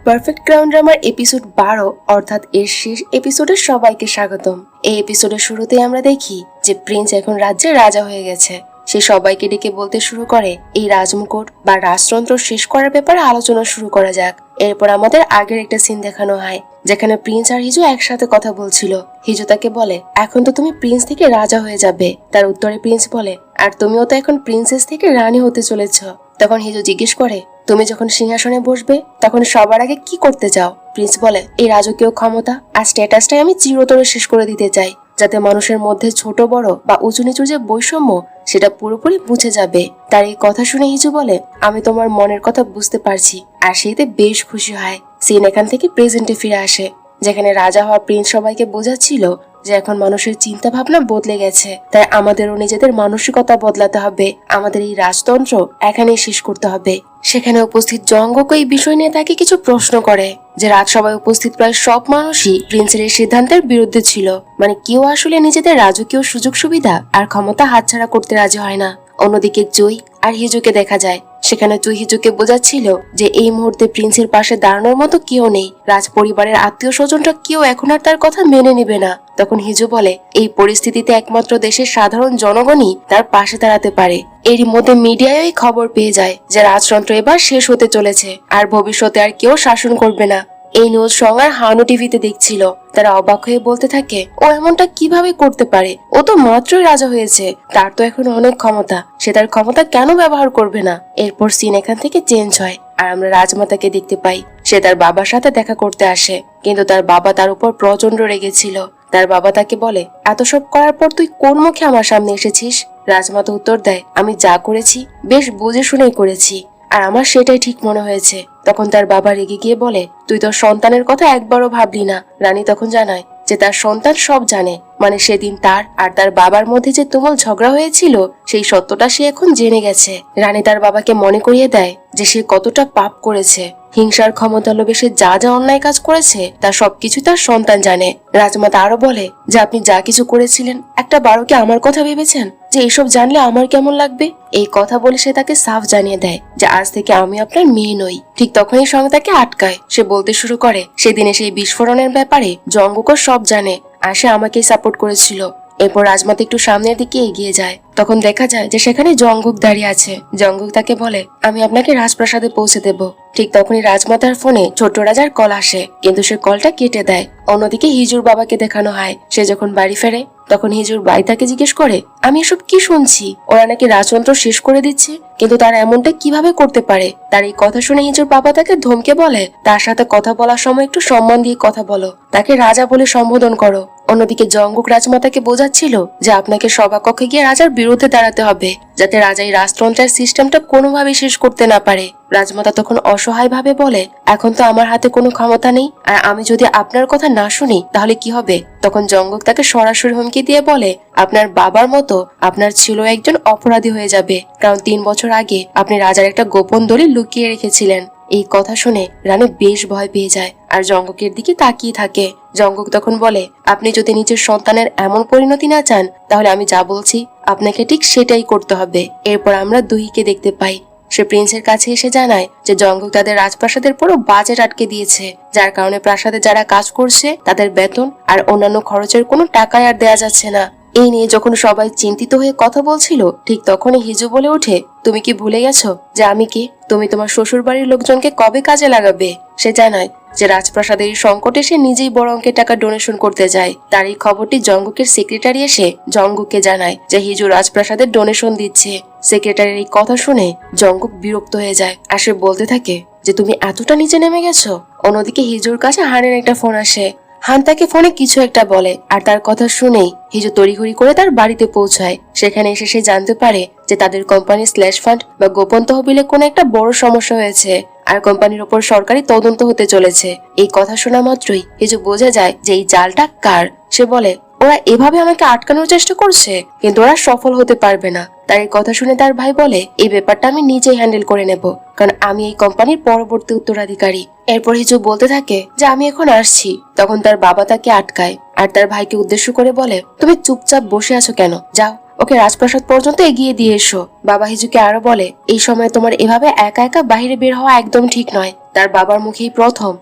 Perfect crown ড্রামার episode 12 অর্থাৎ এর শেষ এপিসোডে সবাইকে স্বাগতম। এই এপিসোডের শুরুতেই আমরা দেখি যে প্রিন্স এখন রাজ্যের রাজা হয়ে গেছে। সে সবাইকে ডেকে বলতে শুরু করে এই রাজমুকুট বা রাজতন্ত্র শেষ করার ব্যাপারে আলোচনা শুরু করা যাক। এরপর আমাদের আগের একটা সিন দেখানো হয় যেখানে প্রিন্স আর হিজু একসাথে কথা বলছিল। হিজু তাকে বলে, এখন তো তুমি প্রিন্স থেকে রাজা হয়ে যাবে। তার উত্তরে প্রিন্স বলে, আর তুমিও তো এখন প্রিন্সেস থেকে রানী হতে চলেছ। তখন হিজু জিজ্ঞেস করে, তুমি যখন সিংহাসনে বসবে তখন সবার আগে কি করতে চাও? প্রিন্স বলে, এই রাজকীয় ক্ষমতা আর স্ট্যাটাসটাই আমি চিরতরে শেষ করে দিতে চাই, যাতে মানুষের মধ্যে ছোট বড় বা উঁচু নিচু যে বৈষম্য সেটা পুরোপুরি মুছে যাবে। তার এই কথা শুনে হিজু বলে, আমি তোমার মনের কথা বুঝতে পারছি, আর সেইতে বেশ খুশি হয়। সিন এখান থেকে প্রেজেন্টে ফিরে আসে, যেখানে রাজা হওয়া প্রিন্স সবাইকে বোঝাচ্ছিল যে এখন মানুষের চিন্তা ভাবনা বদলে গেছে, তাই আমাদেরও নিজেদের মানসিকতা বদলাতে হবে। আমাদের এই রাজতন্ত্র এখানেই শেষ করতে হবে। সেখানে উপস্থিত জঙ্গক এই বিষয় নিয়ে তাকে কিছু প্রশ্ন করে, যে রাজসভায় উপস্থিত প্রায় সব মানুষই প্রিন্সের এই সিদ্ধান্তের বিরুদ্ধে ছিল। মানে কেউ আসলে নিজেদের রাজকীয় সুযোগ সুবিধা আর ক্ষমতা হাতছাড়া করতে রাজি হয় না। অন্যদিকে জুই আর হিজুকে দেখা যায়, সেখানে জুই হিজুকে বোঝাচ্ছিল যে এই মুহূর্তে প্রিন্সের পাশে দাঁড়ানোর মতো কেউ নেই। রাজ পরিবারের আত্মীয় স্বজনরা কেউ এখন আর তার কথা মেনে নিবে না। তখন হিজু বলে, এই পরিস্থিতিতে একমাত্র দেশের সাধারণ জনগণই তার পাশে দাঁড়াতে পারে। এরই মধ্যে মিডিয়ায় এই খবর পেয়ে যায় যে রাজতন্ত্র এবার শেষ হতে চলেছে, আর ভবিষ্যতে আর কেউ শাসন করবে না। এই নিউজ সঙ্গে হানু টিভিতে দেখছিল। তারা অবাক হয়ে বলতে থাকে, ও এমনটা কিভাবে করতে পারে? ও তো মাত্রই রাজা হয়েছে, তার তো এখন অনেক ক্ষমতা, সে তার ক্ষমতা কেন ব্যবহার করবে না? এরপর সিন এখান থেকে চেঞ্জ হয়, আর আমরা রাজমাতাকে দেখতে পাই। সে তার বাবার সাথে দেখা করতে আসে, কিন্তু তার বাবা তার উপর প্রচন্ড রেগেছিল। তার বাবা তাকে বলে, এত সব করার পর তুই কোন মুখে আমার সামনে এসেছিস? রাজমাতা উত্তর দেয়, আমি যা করেছি বেশ বুঝে শুনেই করেছি, আর আমার সেটাই ঠিক মনে হয়েছে। তখন তার বাবা রেগে গিয়ে বলে, তুই তোর সন্তানের কথা একবারও ভাবলি না। রানী তখন জানায় যে তার সন্তান সব জানে, মানে সেদিন তার আর তার বাবার মধ্যে যে তুমুল ঝগড়া হয়েছিল সেই সত্যটা সে এখন জেনে গেছে। রানী তার বাবাকে মনে করিয়ে দেয় যে সে কতটা পাপ করেছে। হিংসার ক্ষমতা লোভে সে যা যা অন্যায় কাজ করেছে তার সবকিছু তার সন্তান জানে। রাজমাতা আরো বলে যে আপনি যা কিছু করেছিলেন একটা বারো কি আমার কথা ভেবেছেন যে এইসব জানলে আমার কেমন লাগবে? এই কথা বলে সে তাকে সাফ জানিয়ে দেয় যে আজ থেকে আমি আপনার মেয়ে নই। ঠিক তখনই সঙ্গে তাকে আটকায়। সে বলতে শুরু করে সেদিনে সেই বিস্ফোরণের ব্যাপারে জঙ্গকও সব জানে, আর সে আমাকেই সাপোর্ট করেছিল। এরপর রাজমাতা একটু সামনের দিকে এগিয়ে যায়। তখন দেখা যায় যে সেখানে জঙ্গক দাঁড়িয়ে আছে। জঙ্গক তাকে বলে, আমি আপনাকে রাজপ্রাসাদে পৌঁছে দেব। ঠিক তখনই রাজমাতার ফোনে ছোট রাজার কল আসে, কিন্তু সে কলটা কেটে দেয়। অন্যদিকে হিজুর বাবাকে দেখানো হয়, সে যখন বাড়ি ফেরে তখন হিজুর ভাই তাকে জিজ্ঞেস করে, আমি এসব কি শুনছি? ওরা নাকি রাজতন্ত্র শেষ করে দিচ্ছে, কিন্তু তারা এমনটা কিভাবে করতে পারে? তার এই কথা শুনে হিজুর বাবা তাকে ধমকে বলে, তার সাথে কথা বলার সময় একটু সম্মান দিয়ে কথা বলো, তাকে রাজা বলে সম্বোধন করো। অন্যদিকে জঙ্গক রাজমাতাকে বোঝাচ্ছিল যে আপনাকে সভাকক্ষে গিয়ে রাজার বিরুদ্ধে দাঁড়াতে হবে, যাতে রাজা এই রাজতন্ত্রের সিস্টেমটা কোনোভাবে শেষ করতে না পারে। রাজমাতা তখন অসহায় ভাবে বলে, এখন তো আমার হাতে কোনো ক্ষমতা নেই, আর আমি যদি আপনার কথা না শুনি তাহলে কি হবে? তখন জঙ্গক তাকে সরাসরি হুমকি দিয়ে বলে, আপনার বাবার মতো আপনার ছিল একজন অপরাধী হয়ে যাবে, কারণ 3 বছর আগে আপনি রাজার একটা গোপন দলিল লুকিয়ে রেখেছিলেন। এই কথা শুনে রানী বেশ ভয় পেয়ে যায়, আর জঙ্গকের দিকে তাকিয়ে থাকে। জঙ্গক তখন বলে, আপনি যদি নিজের সন্তানের এমন পরিণতি না চান তাহলে আমি যা বলছি আপনাকে ঠিক সেটাই করতে হবে। এরপর আমরা দুহিকে দেখতে পাই। সে প্রিন্সের কাছে এসে জানায় যে জঙ্গক তাদের রাজপ্রাসাদের পুরো বাজেট আটকে দিয়েছে, যার কারণে প্রাসাদে যারা কাজ করছে তাদের বেতন আর অন্যান্য খরচের কোনো টাকাই আর দেয়া যাচ্ছে না। এই নিয়ে যখন সবাই চিন্তিত হয়ে কথা বলছিল, ঠিক তখনই হিজু বলে ওঠে, তুমি কি ভুলে গেছো যে আমি কে? তুমি তোমার শ্বশুর বাড়ির লোকজনকে কবে কাজে লাগাবে? সে জানায় যে রাজপ্রাসাদের এই সংকটে সে নিজেই বড় অঙ্কের টাকা ডোনেশন করতে যায়। তার এই খবরটি জঙ্গকের সেক্রেটারি এসে জঙ্গককে জানায় যে হিজু রাজপ্রাসাদের ডোনেশন দিচ্ছে। সেক্রেটারির এই কথা শুনে জঙ্গক বিরক্ত হয়ে যায়, আর সে বলতে থাকে যে তুমি এতটা নিচে নেমে গেছো। অন্যদিকে হিজুর কাছে হানের একটা ফোন আসে। হান তাকে ফোনে কিছু একটা বলে, আর তার কথা শুনেই হিজু তড়িঘড়ি করে তার বাড়িতে পৌঁছায়। সেখানে এসে সে জানতে পারে যে তাদের কোম্পানির স্ল্যাশ ফান্ড বা গোপন তহবিলে কোনো একটা বড় সমস্যা হয়েছে, আর কোম্পানির উপর সরকারি তদন্ত হতে চলেছে। এই কথা শোনা মাত্রই হিজু বোঝা যায় যে এই জালটা কার। সে বলে, ওরা এভাবে আমাকে আটকানোর চেষ্টা করছে, কিন্তু ওরা সফল হতে পারবে না। তার এই কথা শুনে তার ভাই বলে, এই ব্যাপারটা আমি নিজেই হ্যান্ডেল করে নেব, কারণ আমি এই কোম্পানির পরবর্তী উত্তরাধিকারী। এরপর হিজু বলতে থাকে যে আমি এখন আসছি। তখন তার বাবা তাকে আটকায়, আর তার ভাইকে উদ্দেশ্য করে বলে, তুমি চুপচাপ বসে আছো কেন? যাও ওকে রাজপ্রাসাদ পর্যন্ত এগিয়ে দিয়ে এসো। বাবা হিজুকে আরো বলে, এই সময় তোমার এভাবে একা একা বাইরে বের হওয়া একদম ঠিক নয়। তার বাবার মুখেই প্রথম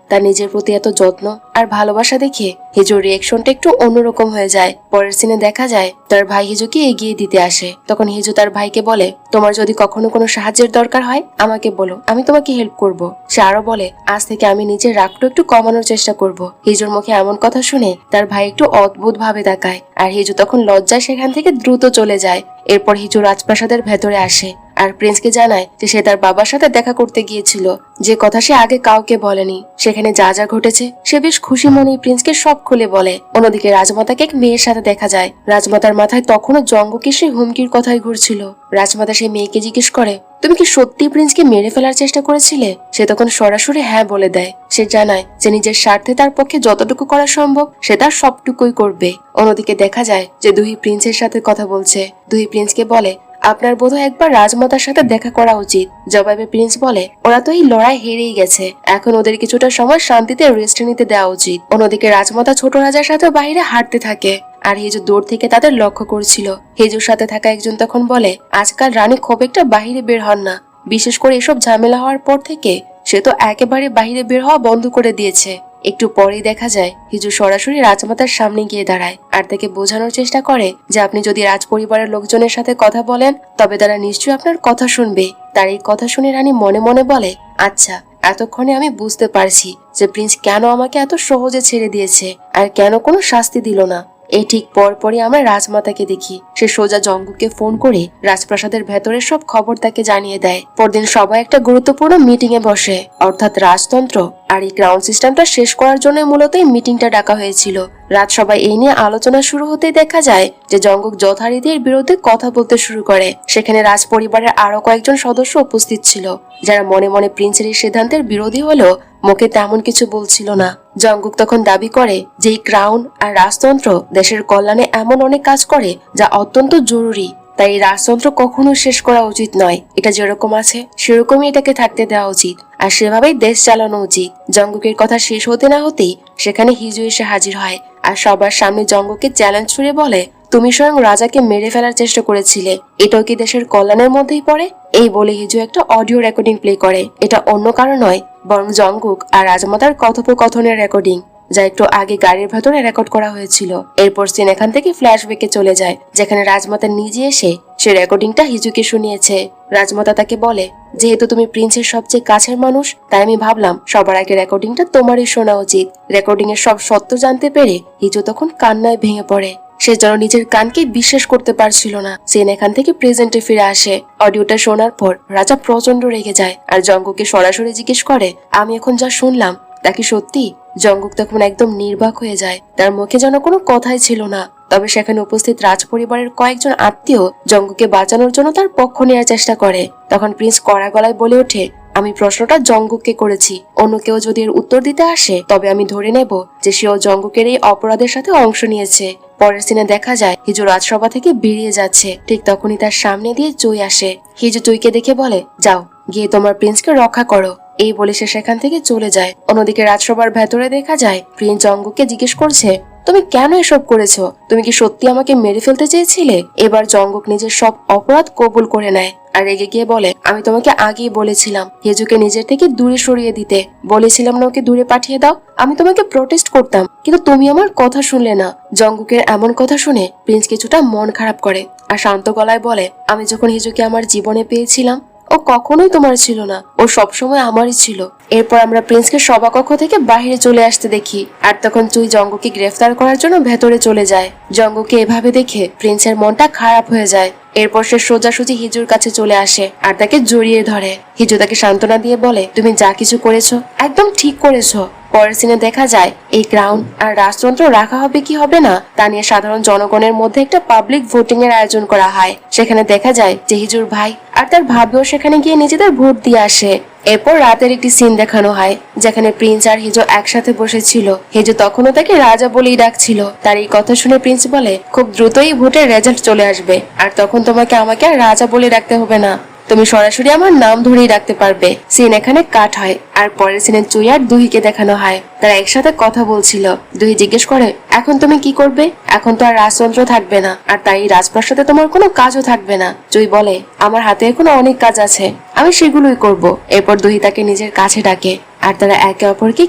তার নিজের প্রতি এত যত্ন আর ভালোবাসা দেখে হিজুর রিয়েকশনটা একটু অন্যরকম হয়ে যায়। পরের সিনে দেখা যায় তার ভাই হিজুকে এগিয়ে দিতে আসে। তখন হিজু তার ভাইকে বলে, তোমার যদি কখনো কোনো সাহায্যের দরকার হয় আমাকে বলো, আমি তোমাকে হেল্প করব। সে আরো বলে, আজ থেকে আমি নিজের রাগটা একটু কমানোর চেষ্টা করব। হিজুর মুখে এমন কথা শুনে তার ভাই একটু অদ্ভুত ভাবে তাকায় আর হিজু তখন লজ্জায় সেখান থেকে দ্রুত চলে যায়। এরপর হিজু রাজপ্রাসাদের ভেতরে আসে আর প্রিন্সকে জানায় যে সে তার বাবার সাথে দেখা করতে গিয়েছিল, যে কথা সে আগে কাউকে বলেনি। সেখানে যা যা ঘটেছে সে বেশ খুশি মনেই প্রিন্সকে সব খুলে বলে। অন্যদিকে রাজমাতাকে এক মেয়ের সাথে দেখা যায়। রাজমাতার মাথায় তখনও জঙ্গকে সেই হুমকির কথাই ঘুরছিল। রাজমাতা সেই মেয়েকে জিজ্ঞেস করে, তুমি কি সত্যি প্রিন্সকে মেরে ফেলার চেষ্টা করেছিলে? সে তখন সরাসরি হ্যাঁ বলে দেয়। সে জানায় যে নিজের স্বার্থে তার পক্ষে যতটুকু করা সম্ভব সে তার সবটুকুই করবে। অন্যদিকে দেখা যায় যে দুই প্রিন্সের সাথে কথা বলছে। দুই প্রিন্সকে বলে, আপনার বোধহয় একবার রাজমাতার সাথে দেখা করা উচিত। জবাবে প্রিন্স বলে, ওরা তো এই লড়াই হেরেই গেছে, এখন ওদের কিছুটা সময় শান্তিতে রেস্ট নিতে দেওয়া উচিত। অন্যদিকে রাজমাতা ছোট রাজার সাথে বাইরে হাঁটতে থাকে আর হিজু দূর থেকে তাদের লক্ষ্য করছিল। হিজুর সাথে থাকা একজন তখন বলে, আজকাল রানী খুব একটা বাহিরে বের হন না, বিশেষ করে এসব ঝামেলা হওয়ার পর থেকে সে তো একেবারে বাহিরে বের হওয়া বন্ধ করে দিয়েছে। একটু পরেই দেখা যায় হিজু সরাসরি রাজমাতার সামনে গিয়ে দাঁড়ায় আর তাকে বোঝানোর চেষ্টা করে যে আপনি যদি রাজ পরিবারের লোকজনের সাথে কথা বলেন তবে তারা নিশ্চয়ই আপনার কথা শুনবে। তার এই কথা শুনে রানী মনে মনে বলে, আচ্ছা, এতক্ষণে আমি বুঝতে পারছি যে প্রিন্স কেন আমাকে এত সহজে ছেড়ে দিয়েছে আর কেন কোনো শাস্তি দিল না। এই ঠিক পরপরই আমরা রাজমাতাকে দেখি সে সোজা জঙ্গুকে ফোন করে রাজপ্রাসাদের ভেতরের সব খবর তাকে জানিয়ে দেয়। পরদিন সবাই একটা গুরুত্বপূর্ণ মিটিং এ বসে, অর্থাৎ রাজতন্ত্র আর এই ক্রাউন সিস্টেমটা শেষ করার জন্য মূলত এই মিটিংটা ডাকা হয়েছিল। রাত সবাই এই নিয়ে আলোচনা শুরু হতেই দেখা যায় যে জঙ্গুক যথারীতির বিরুদ্ধে কথা বলতে শুরু করে। সেখানে রাজ পরিবারের আরো কয়েকজন সদস্য উপস্থিত ছিল যারা মনে মনে প্রিন্সের এই সিদ্ধান্তের বিরোধী হলেও মুখে তেমন কিছু বলছিল না। জঙ্গুক তখন দাবি করে যে এই ক্রাউন আর রাজতন্ত্র দেশের কল্যাণে এমন অনেক কাজ করে যা অত্যন্ত জরুরি, তাই এই রাজতন্ত্র কখনো শেষ করা উচিত নয়। এটা যেরকম আছে সেরকমই এটাকে থাকতে দেওয়া উচিত আর সেভাবেই দেশ চালানো উচিত। জঙ্গুকের কথা শেষ হতে না হতেই সেখানে হিজু এসে হাজির হয় আর সবার সামনে জঙ্গুকে চ্যালেঞ্জ ছুড়ে বলে, তুমি স্বয়ং রাজাকে মেরে ফেলার চেষ্টা করেছিলে, এটাও কি দেশের কল্যাণের মধ্যেই পড়ে? এই বলে হিজু একটা অডিও রেকর্ডিং প্লে করে। এটা অন্য কারো নয় বরং জঙ্গুক আর রাজমাতার কথোপকথনের রেকর্ডিং, যা একটু আগে গাড়ির ভেতরে রেকর্ড করা হয়েছিল। এরপর সিন এখান থেকে ফ্ল্যাশব্যাকে চলে যায় যেখানে রাজমাতা নিজে এসে সে রেকর্ডিংটা হিজুকে শুনিয়েছে। রাজমাতা তাকে বলে, যেহেতু তুমি প্রিন্সের সবচেয়ে কাছের মানুষ তাই আমি ভাবলাম সবার আগে রেকর্ডিংটা তোমারই শোনা উচিত। রেকর্ডিং এর সব সত্য জানতে পেরে হিজু তখন কান্নায় ভেঙে পড়ে। সে যেন নিজের কানকে বিশ্বাস করতে পারছিল না। সেন এখান থেকে প্রেজেন্টে ফিরে আসে। অডিওটা শোনার পর রাজা প্রচন্ড রেগে যায় আর জঙ্গুকে সরাসরি জিজ্ঞেস করে, আমি এখন যা শুনলাম তা কি সত্যি? জঙ্গুক তখন একদম নির্বাক হয়ে যায়, তার মুখে যেন কোনো কথাই ছিল না। তবে সেখানে উপস্থিত রাজ পরিবারের কয়েকজন আত্মীয় জঙ্গুকে বাঁচানোর জন্য তার পক্ষ নেওয়ার চেষ্টা করে। তখন প্রিন্স কড়া গলায় বলে ওঠে, আমি প্রশ্নটা জঙ্গুককে করেছি, অন্য কেউ যদি এর উত্তর দিতে আসে তবে আমি ধরে নেব যে সেও জঙ্গুকের এই অপরাধের সাথে অংশ নিয়েছে। পরের সিনে দেখা যায় হিজু রাজসভা থেকে বেরিয়ে যাচ্ছে। ঠিক তখনই তার সামনে দিয়ে জুই আসে। হিজু জুইকে দেখে বলে, যাও গিয়ে তোমার প্রিন্সকে রক্ষা করো। এই বলে সে সেখান থেকে চলে যায়। অন্যদিকে রাজসভার ভেতরে দেখা যায় প্রিন্স জঙ্গুককে জিজ্ঞেস করছে, তুমি কেন এসব করেছো? তুমি কি সত্যি আমাকে মেরে ফেলতে চেয়েছিলে? এবার জঙ্গুক নিজের সব অপরাধ কবুল করে নেয় আর রেগে গিয়ে বলে, আমি তোমাকে আগেই বলেছিলাম হিজুকে নিজের থেকে দূরে সরিয়ে দিতে, বলেছিলাম না ওকে দূরে পাঠিয়ে দাও। আমি তোমাকে প্রোটেস্ট করতাম কিন্তু তুমি আমার কথা শুনলে না। জঙ্গুকের এমন কথা শুনে প্রিন্স কিছুটা মন খারাপ করে আর শান্ত গলায় বলে, আমি যখন হিজুকে আমার জীবনে পেয়েছিলাম ও কখনোই তোমার ছিল না, ও সবসময় আমারই ছিল। এরপর আমরা প্রিন্সকে সভাকক্ষ থেকে বাইরে চলে আসতে দেখি আর তখন চুই জঙ্গুকে গ্রেফতার করার জন্য ভেতরে চলে যায়। জঙ্গুকে এভাবে দেখে প্রিন্সের মনটা খারাপ হয়ে যায়। এরপর সে সোজাসুজি হিজুর কাছে চলে আসে আর তাকে জড়িয়ে ধরে। হিজু তাকে সান্ত্বনা দিয়ে বলে, তুমি যা কিছু করেছো একদম ঠিক করেছো। পরের সিনে দেখা যায় এই ক্রাউন আর রাজতন্ত্র রাখা হবে কি হবে না তা নিয়ে সাধারণ জনগণের মধ্যে একটা পাবলিক ভোটিং এর আয়োজন করা হয়। সেখানে দেখা যায় যে হিজুর ভাই আর তার ভাবিও সেখানে গিয়ে নিজেদের ভোট দিয়ে আসে। এরপর রাতের একটি সিন দেখানো হয় যেখানে প্রিন্স আর হিজু একসাথে বসেছিল। হিজু তখনও তাকে রাজা বলেই ডাকছিল। তার এই কথা শুনে প্রিন্স বলে, খুব দ্রুতই ভোটের রেজাল্ট চলে আসবে আর তখন তোমাকে আমাকে আর রাজা বলে ডাকতে হবে না, তুমি সরাসরি আমার নাম ধরেই রাখতে পারবে। সিন এখানে কাট হয় আর পরের সিনে চুই আর দুহিকে দেখানো হয় তারা একসাথে কথা বলছিল। দুহি জিজ্ঞেস করে, এখন তুমি কি করবে? এখন তো আর রাজতন্ত্র থাকবে না আর তাই রাজপ্রাসাদে তোমার কোনো কাজও থাকবে না। চুই বলে, আমার হাতে এখনো অনেক কাজ আছে, আমি সেগুলোই করব। এরপর দুহি তাকে নিজের কাছে ডাকে আর তারা একে অপরকে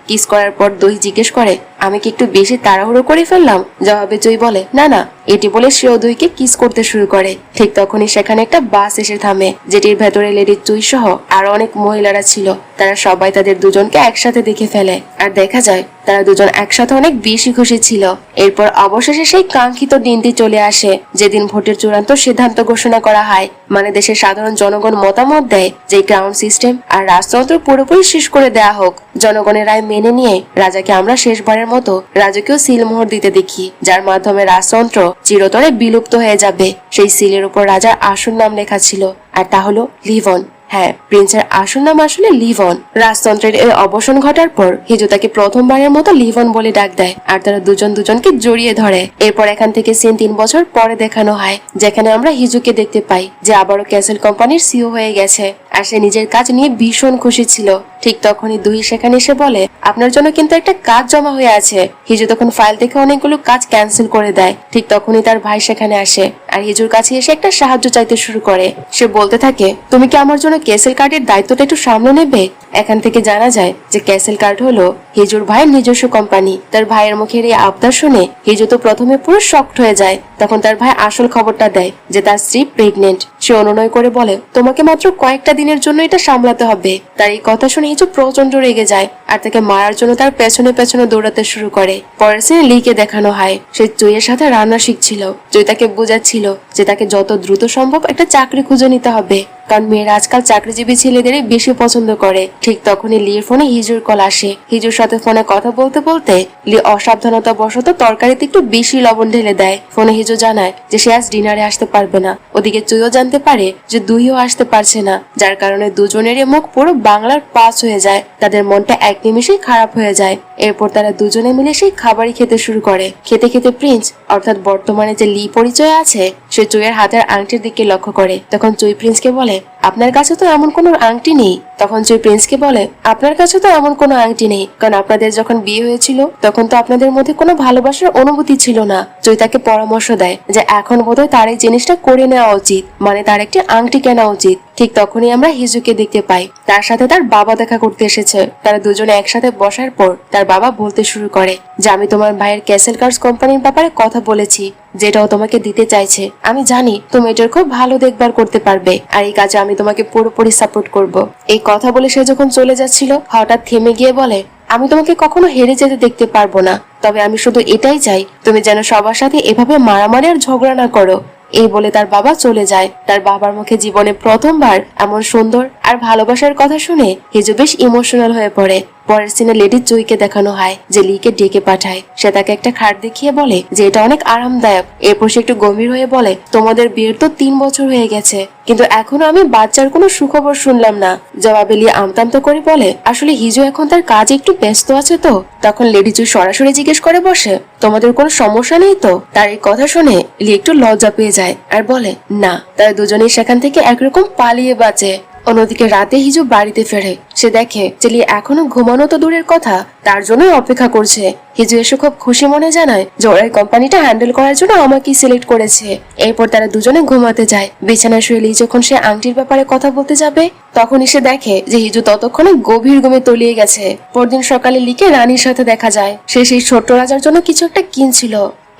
কিস করার পর দুই জিজ্ঞেস করে, আমি কি একটু বেশি তাড়াহুড়ো করে ফেললাম? জবাবে জুই বলে, না না। এটি বলে সেও দুইকে কিস করতে শুরু করে। ঠিক তখনই সেখানে একটা বাস এসে থামে, যেটির ভেতরে লেডি জুই সহ আরো অনেক মহিলারা ছিল। তারা সবাই তাদের দুজনকে একসাথে দেখে ফেলে, আর দেখা যায় তারা দুজন একসাথে অনেক বেশি খুশি ছিল। এরপর অবশেষে সেই কাঙ্ক্ষিত দিনটি চলে আসে, যেদিন ভোটের চূড়ান্ত সিদ্ধান্ত ঘোষণা করা হয়। মানে দেশের সাধারণ জনগণ মতামত দেয় যে গ্রাউন্ড সিস্টেম আর রাজতন্ত্র পুরোপুরি শেষ করে দেয়া হোক। জনগণের রায় মেনে নিয়ে রাজাকে আমরা শেষবারের মতো রাজকীয় সিলমোহর দিতে দেখি, যার মাধ্যমে রাজতন্ত্র চিরতরে বিলুপ্ত হয়ে যাবে। সেই সিলের উপর রাজার আসল নাম লেখা ছিল, আর তা হলো লিভন। হ্যাঁ, প্রিন্সের আসল নাম আসলে লিভন। রাজতন্ত্রের এই অবসান ঘটার পর হিজু তাকে প্রথমবারের মতো লিভন বলে ডাক দেয়, আর তারা দুজন দুজনকে জড়িয়ে ধরে। এরপর এখান থেকে সিন 3 বছর পরে দেখানো হয়, যেখানে আমরা হিজুকে দেখতে পাই যে আবারও ক্যাসেল কোম্পানির সিও হয়ে গেছে, আর সে নিজের কাজ নিয়ে ভীষণ খুশি ছিল। ঠিক তখনই দুই সেখানে এসে বলে, আপনার জন্য কিন্তু একটা কাজ জমা হয়ে আছে। হিজু তখন ফাইল থেকে অনেকগুলো কাজ ক্যান্সেল করে দেয়। ঠিক তখনই তার ভাই সেখানে আসে, আর হিজুর কাছে এসে একটা সাহায্য চাইতে শুরু করে। সে বলতে থাকে, তুমি কি আমার জন্য ক্যাসেল কার্ডের দায়িত্বটা একটু সামলে নেবে? এখান থেকে জানা যায় যে ক্যাসেল কার্ড হলো হিজুর ভাইয়ের নিজস্ব কোম্পানি। তার ভাইয়ের মুখের এই আবদার শুনে হিজু তো প্রথমে পুরো শকড হয়ে যায়। তখন তার ভাই আসল খবরটা দেয় যে তার স্ত্রী প্রেগনেন্ট। সে অনুনয় করে বলে, তোমাকে মাত্র কয়েকটা দিনের জন্য এটা সামলাতে হবে। তার এই কথা শুনে হিজু প্রচন্ড রেগে যায়, আর তাকে মারার জন্য তার পেছনে পেছনে দৌড়াতে শুরু করে। পরের সিনে লিকে দেখানো হয় সে জুইয়ের সাথে রান্না শিখছিল। জুই তাকে বোঝাচ্ছিল যে তাকে যত দ্রুত সম্ভব একটা চাকরি খুঁজে নিতে হবে, কারণ মেয়েরা আজকাল চাকরিজীবী ছেলেদেরই বেশি পছন্দ করে। ঠিক তখনই লির ফোনে হিজুর কল আসে। হিজুর সাথে ফোনে কথা বলতে বলতে লি অসাবধানতা বশত তরকারিতে একটু বেশি লবণ ঢেলে দেয়। ফোনে হিজু জানায় যে সে আজ ডিনারে আসতে পারবে না। ওদিকে চুইও জানতে পারে যে দুইও আসতে পারছে না, যার কারণে দুজনেরই মুখ পুরো বাংলার পাস হয়ে যায়। তাদের মনটা এক নিমিষেই খারাপ হয়ে যায়। এরপর তারা দুজনে মিলে সেই খাবারই খেতে শুরু করে। খেতে খেতে প্রিন্স অর্থাৎ বর্তমানে যে লি পরিচয় আছে সে চুইয়ের হাতের আংটির দিকে লক্ষ্য করে। তখন চুই প্রিন্সকে বলে, আপনার কাছে তো এমন কোনো আংটি নেই। তখন চুই প্রিন্সকে বলে, আপনার কাছে তো এমন কোনো আংটি নেই, কারণ আপনাদের যখন বিয়ে হয়েছিল তখন তো আপনাদের মধ্যে কোনো ভালোবাসার অনুভূতি ছিল না। চুই তাকে পরামর্শ দেয় যে এখন বোধহয় তার এই জিনিসটা করে নেওয়া উচিত, মানে তার একটি আংটি কেনা উচিত। ঠিক তখনই আমরা হিজুকে দেখতে পাই, তার সাথে তার বাবা দেখা করতে এসেছে। তারা দুজনে একসাথে বসার পর তার বাবা বলতে শুরু করে যে আমি তোমার ভাইয়ের ক্যাসেল কার্ডস কোম্পানির ব্যাপারে কথা বলেছি, যেটাও তোমাকে দিতে চাইছে। আমি জানি তুমি এটার খুব ভালো দেখভাল করতে পারবে, আর এই কাজে আমি তোমাকে পুরোপুরি সাপোর্ট করব। এই কথা বলে সে যখন চলে যাচ্ছিল হঠাৎ থেমে গিয়ে বলে, আমি তোমাকে কখনো হেরে যেতে দেখতে পারবো না, তবে আমি শুধু এটাই চাই তুমি যেন সবার সাথে এভাবে মারামারি আর ঝগড়া না করো। এই বলে তার বাবা চলে যায়। তার বাবার মুখে জীবনে প্রথমবার এমন সুন্দর আর ভালোবাসার কথা শুনে হিজু বেশ ইমোশনাল হয়ে পড়ে। পরের সিনে লেডি জুইকে দেখানো হয় যে লিকে ডেকে পাঠায়। সে তাকে একটা খাট দেখিয়ে বলে যে এটা অনেক আরামদায়ক। এরপর সে একটু গম্ভীর হয়ে বলে, তোমাদের বিয়ের তো 3 বছর হয়ে গেছে, কিন্তু এখনো আমি বাচ্চার কোনো সুখবর শুনলাম না। জবাবে লি আমতামতো করে বলে, আসলে হিজু এখন তার কাজে একটু ব্যস্ত আছে তো। তখন লেডি জুই সরাসরি জিজ্ঞেস করে বসে, তোমাদের কোনো সমস্যা নেই তো? তার এই কথা শুনে লি একটু লজ্জা পেয়ে যায় আর বলে, না। তারা দুজনেই সেখান থেকে একরকম পালিয়ে বাঁচে। অন্যদিকে রাতে হিজু বাড়িতে ফেরে। সে দেখে যে লি এখনো ঘুমানো তো দূরের কথা, তার জন্যই অপেক্ষা করছে। হিজু এসে খুব খুশি মনে জানায় যে ওরা এই কোম্পানিটা হ্যান্ডেল করার জন্য আমাকেই সিলেক্ট করেছে। এরপর তারা দুজনে ঘুমাতে যায়। বিছানায় শুয়ে লি যখন সে আংটির ব্যাপারে কথা বলতে যাবে তখনই সে দেখে যে হিজু ততক্ষণে গভীর ঘুমে তলিয়ে গেছে। পরদিন সকালে লিকে রানীর সাথে দেখা যায়। সে সেই ছোট্ট রাজার জন্য কিছু একটা কিনছিল।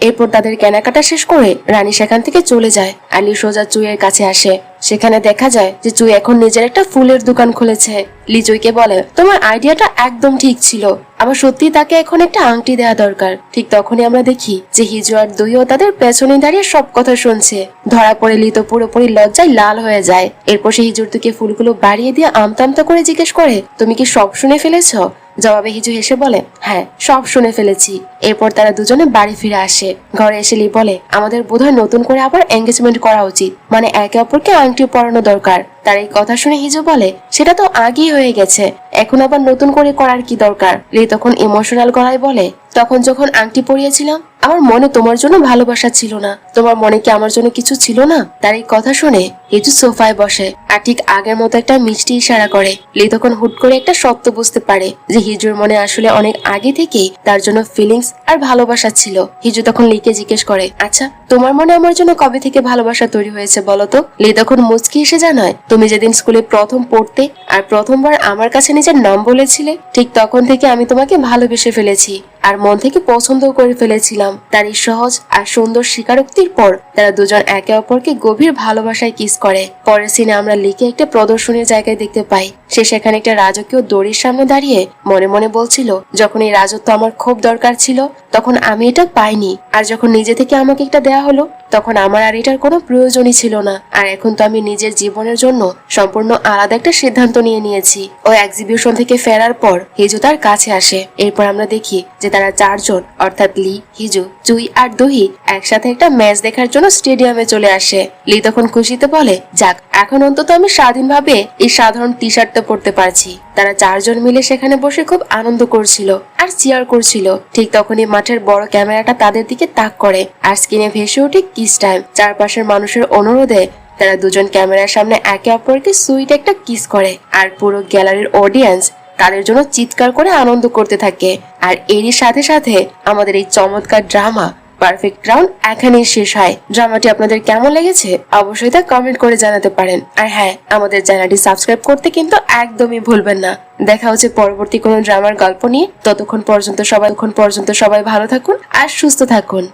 এরপর তাদের কেনাকাটা শেষ করে রানী সেখান থেকে চলে যায়। আলি সোজা চুইয়ের কাছে আসে। সেখানে দেখা যায় যে চুই এখন নিজের একটা ফুলের দোকান খুলেছে। লি চুইকে বলে, তোমার আইডিয়াটা একদম ঠিক ছিল, আমার সত্যি তাকে এখন একটা আংটি দেওয়া দরকার। ঠিক তখনই আমরা দেখি যে হিজু আর দুইও তাদের পেছনে দাঁড়িয়ে সব কথা শুনছে। ধরা পড়ে লি তো পুরোপুরি লজ্জায় লাল হয়ে যায়। এরপর সে হিজুর দিকে ফুলগুলো বাড়িয়ে দিয়ে আমতামতা করে জিজ্ঞেস করে, তুমি কি সব শুনে ফেলেছ? জবাবে হিজু হেসে বলে, হ্যাঁ, সব শুনে ফেলেছি। এরপর তারা দুজনে বাড়ি ফিরে আসে। ঘরে এসে লি বলে, আমাদের বোধহয় নতুন করে আবার এঙ্গেজমেন্ট করা উচিত, মানে একে অপরকে আংটি পরানো দরকার। তার এই কথা শুনে হিজু বলে, সেটা তো আগেই হয়ে গেছে, এখন আবার নতুন করে করার কি দরকার? লি তখন ইমোশনাল গলায় বলে, তখন যখন আংটি পরিয়েছিলাম আমার মনে তোমার জন্য ভালোবাসা ছিল না, তোমার মনে কি আমার জন্য কিছু ছিল না? তার এই কথা শুনে হিজু সোফায় বসে আর ঠিক আগের মতো একটা মিষ্টি ইশারা করে। লি তখন হুট করে একটা সত্য বুঝতে পারে যে হিজুর মনে আসলে অনেক আগে থেকেই তার জন্য ফিলিংস আর ভালোবাসা ছিল। হিজু তখন লিকে জিজ্ঞেস করে, আচ্ছা তোমার মনে আমার জন্য কবে থেকে ভালোবাসা তৈরি হয়েছে বলো তো? লি তখন মুচকি এসে জানায়, তুমি যেদিন স্কুলে প্রথম পড়তে আর প্রথমবার আমার কাছে নিজের নাম বলেছিলে, ঠিক তখন থেকে আমি তোমাকে ভালোবেসে ফেলেছি আর মন থেকে পছন্দ করে ফেলেছিলাম। তার এই সহজ আর সুন্দর স্বীকারোক্তির পর তারা দুজন একে অপরকে গভীর ভালোবাসায় কিস করে। পরের সিনে আমরা লিকে একটা প্রদর্শনীর জায়গায় দেখতে পাই। সে সেখানে একটা রাজকীয় দড়ির সামনে দাঁড়িয়ে মনে মনে বলছিল, যখন এই রাজত্ব আমার খুব দরকার ছিল তখন আমি এটা পাইনি, আর যখন নিজে থেকে আমাকে একটা দেয়া হলো তখন আমার আর এটার কোনো প্রয়োজনই ছিল না। আর এখন তো আমি নিজের জীবনের জন্য সম্পূর্ণ আলাদা একটা সিদ্ধান্ত নিয়েছি। ও এক্সিবিশন থেকে ফেরার পর হিজু তার কাছে আসে। এরপর আমরা দেখি যে তারা চারজন অর্থাৎ লি, হিজু, জুই আর দহি একসাথে একটা ম্যাচ দেখার জন্য স্টেডিয়ামে চলে আসে। লি তখন খুশিতে বলে, যাক, এখন অন্তত আমি স্বাধীনভাবে এই সাধারণ টি শার্টটা পরতে পারছি। তারা চারজন মিলে সেখানে বসে খুব আনন্দ করছিল আর চিয়ার করছিল। ঠিক তখনই মাঠের বড় ক্যামেরাটা তাদের দিকে তাক করে আর স্ক্রিনে ভেসে ওঠে কিস টাইম। চারপাশের মানুষের অনুরোধে তারা দুজন ক্যামেরার সামনে একে অপরকে সুইট একটা কিস করে আর পুরো গ্যালারির অডিয়েন্স তাদের জন্য চিৎকার করে আনন্দ করতে থাকে। আর এরই সাথে সাথে আমাদের এই চমৎকার ড্রামা পারফেক্ট রাউন্ড এখানেই শেষ হয়। ড্রামাটি আপনাদের কেমন লেগেছে অবশ্যই তা কমেন্ট করে জানাতে পারেন। আর হ্যাঁ, আমাদের চ্যানেলটি সাবস্ক্রাইব করতে কিন্তু একদমই ভুলবেন না। দেখা হচ্ছে পরবর্তী কোনো ড্রামার গল্প নিয়ে। ততক্ষণ পর্যন্ত সবাই ভালো থাকুন আর সুস্থ থাকুন।